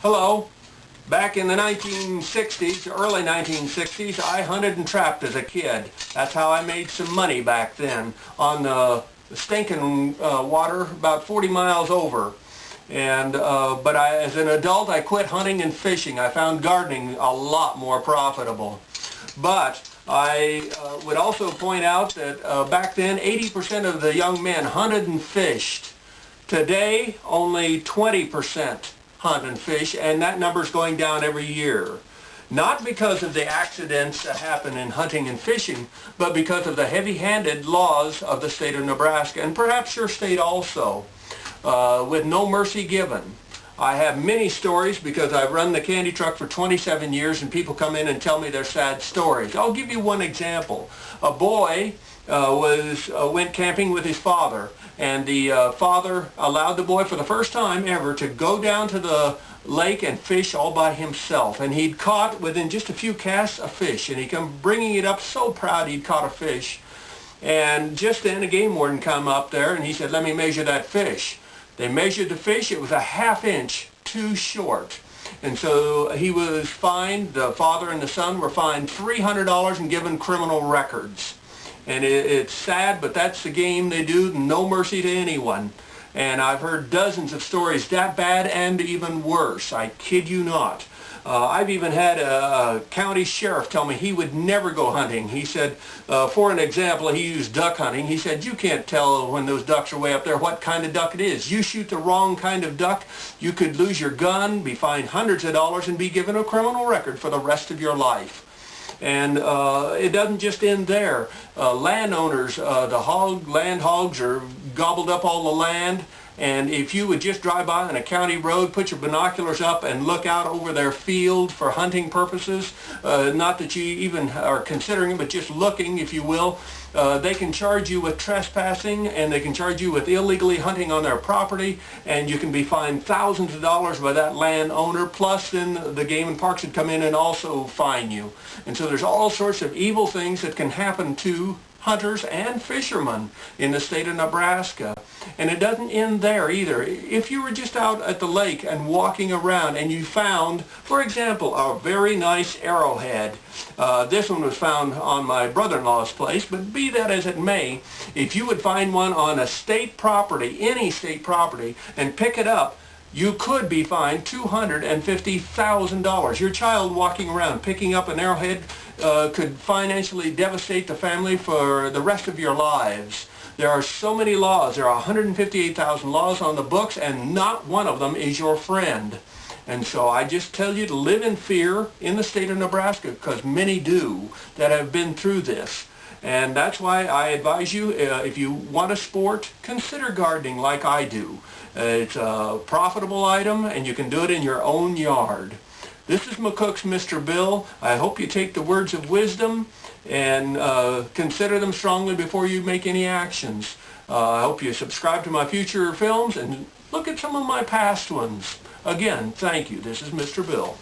Hello. Back in the 1960s, early 1960s, I hunted and trapped as a kid. That's how I made some money back then on the stinking water about 40 miles over. But as an adult, I quit hunting and fishing. I found gardening a lot more profitable. But I would also point out that back then, 80% of the young men hunted and fished. Today, only 20% hunt and fish, and that number's going down every year. Not because of the accidents that happen in hunting and fishing, but because of the heavy-handed laws of the state of Nebraska, and perhaps your state also, with no mercy given. I have many stories because I've run the candy truck for 27 years and people come in and tell me their sad stories. I'll give you one example. A boy went camping with his father, and the father allowed the boy for the first time ever to go down to the lake and fish all by himself. And he'd caught, within just a few casts, a fish, and he come bringing it up so proud he'd caught a fish. And just then a game warden come up there and he said, "Let me measure that fish." They measured the fish. It was a ½ inch too short. And so he was fined, the father and the son were fined $300 and given criminal records. And it's sad, but that's the game they do, no mercy to anyone. And I've heard dozens of stories that bad and even worse. I kid you not. I've even had a county sheriff tell me he would never go hunting. He said, for an example, he used duck hunting. He said, you can't tell when those ducks are way up there what kind of duck it is. You shoot the wrong kind of duck, you could lose your gun, be fined hundreds of dollars, and be given a criminal record for the rest of your life. And it doesn't just end there. Landowners, the land hogs are gobbled up all the land. And if you would just drive by on a county road, put your binoculars up and look out over their field for hunting purposes, not that you even are considering it, but just looking, if you will, they can charge you with trespassing, and they can charge you with illegally hunting on their property, and you can be fined thousands of dollars by that landowner, plus then the Game and Parks would come in and also fine you. And so there's all sorts of evil things that can happen to hunters and fishermen in the state of Nebraska. And it doesn't end there either. If you were just out at the lake and walking around and you found, for example, a very nice arrowhead. This one was found on my brother-in-law's place, but be that as it may, if you would find one on a state property, any state property, and pick it up, you could be fined $250,000. Your child walking around picking up an arrowhead could financially devastate the family for the rest of your lives. There are so many laws. There are 158,000 laws on the books, and not one of them is your friend. And so I just tell you to live in fear in the state of Nebraska, because many do that have been through this. And that's why I advise you, if you want a sport, consider gardening like I do. It's a profitable item, and you can do it in your own yard. This is McCook's Mr. Bill. I hope you take the words of wisdom and consider them strongly before you make any actions. I hope you subscribe to my future films and look at some of my past ones. Again, thank you. This is Mr. Bill.